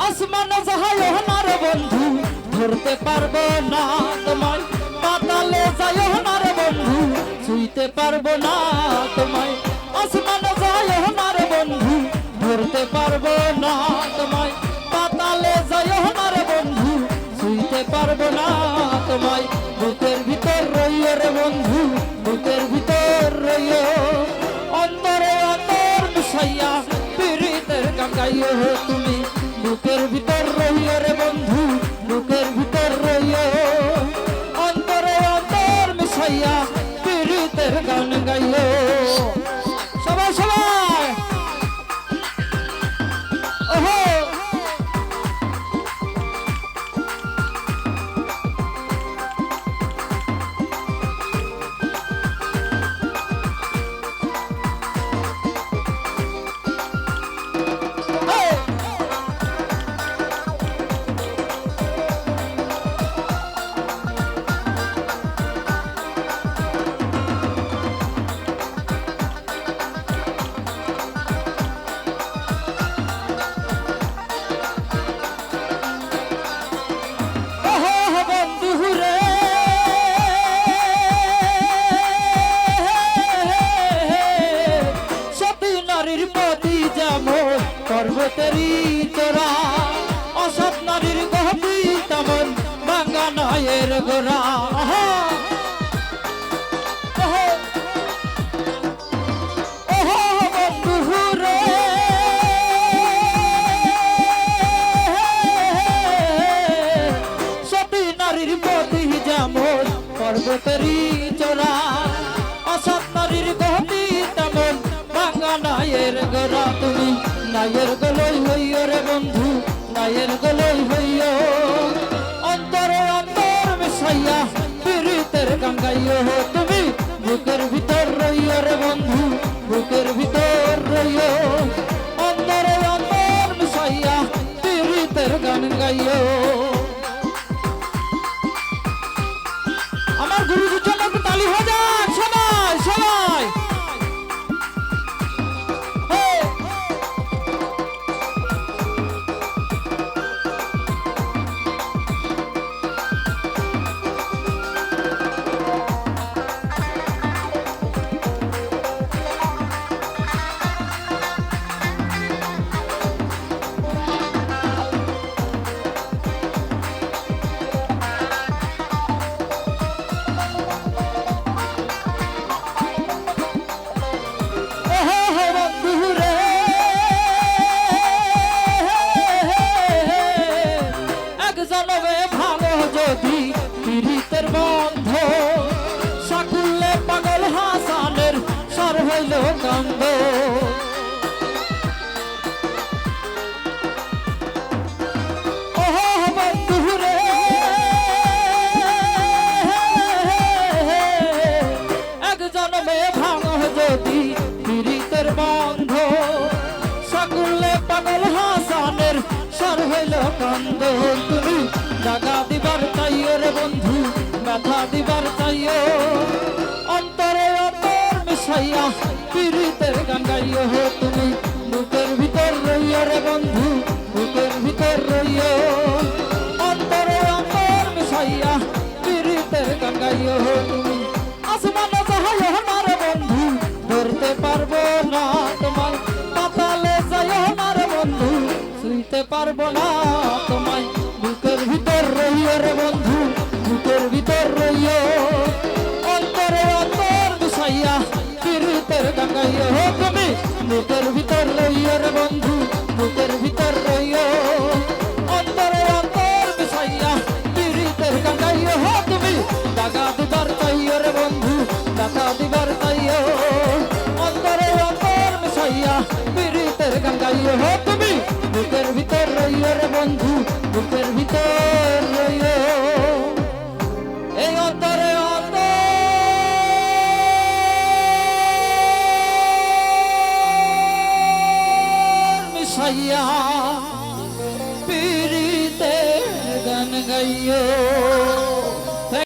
আসমানে যাইও না রে বন্ধু ধরতে পারবো না তোমায়, পাতালে যাইও না রে বন্ধু ছুঁইতে পারবো না তোমায়। আসমানে যাইও না রে বন্ধু ধরতে পারবো না তোমায়, পাতালে যাইও না রে বন্ধু ছুঁইতে পারবো না তোমায়। বুকের ভিতর রইও রে বন্ধু, বুকের ভিতর রইও, অন্তরে অন্তর মিশাইয়া পীড়িতের গান গাইও তুমি। বুকের ভিতর রইও রে বন্ধু, বুকের ভিতর রইও, অন্তরে অন্তর মিশাইয়া পীড়িতের গান গাইও। সবাই সবাই ওহো পর্বতেরই তোরা, অসৎ নারীর গহতি তেমন ভাঙা নয়ের গোড়া। বন্ধুরে সতী নারীর পতি যেমন পর্বতেরই চোরা, অসৎ নারীর গহতি তেমন ভাঙা নয়ের গোড়া। তুমি নায়ের গলই হইও রে বন্ধু, নায়ের গলই হইও, অন্তরে অন্তর মিশাইয়া পীড়িতের গান গাইও তুমি। বুকের ভিতর রইও রে বন্ধু, বুকের ভিতর রইও, অন্তরে অন্তর মিশাইয়া পীড়িতের গান গাইও। আমার গুরুজির জন্য একটু তালি হয়ে যাক সবাই সবাই। পীড়িতের বন্ধ সাকুল্লে পাগল হাসানের সর হইল কান্দ। ওহো বন্ধুরে এক জন্মে ভাঙ যদি পীড়িতের বন্ধ সাকুল্লে পাগল হাসানের সর হইল কান্দ। তুমি জাগা দিবার চাইও রে বন্ধু, ব্যথা দিবার চাইও, অন্তরে অন্তর মিশাইয়া পীড়িতের গান গাইও তুমি। বুকের ভিতর রইও রে বন্ধু, বুকের ভিতর রইও, অন্তরে অন্তর মিশাইয়া পীড়িতের গান গাইও তুমি। আসমানে যাইও না রে বন্ধু ধরতে পারবো না তোমায়, পাতালে যাইও না রে বন্ধু ছুঁইতে পারবো না তোমায়। বুকের ভিতর রইও রে বন্ধু, বুকের ভিতর রইও, অন্তরে অন্তর মিশাইয়া পীড়িতের গান গাইও তুমি। বুকের ভিতর রইও রে বন্ধু, বুকের ভিতর রইও, অন্তরে অন্তর মিশাইয়া পীড়িতের গান গাইও তুমি। দাগা দিবার চাইও রে বন্ধু, দাগা দিবার চাইও, অন্তরে অন্তর মিশাইয়া পীড়িতের গান গাইও তুমি। বুকের ভিতর রইও রে বন্ধু, বুকের ভিতর রইও, এই অন্তরে অন্তর মিশাইয়া পীড়িতের গান গাইও।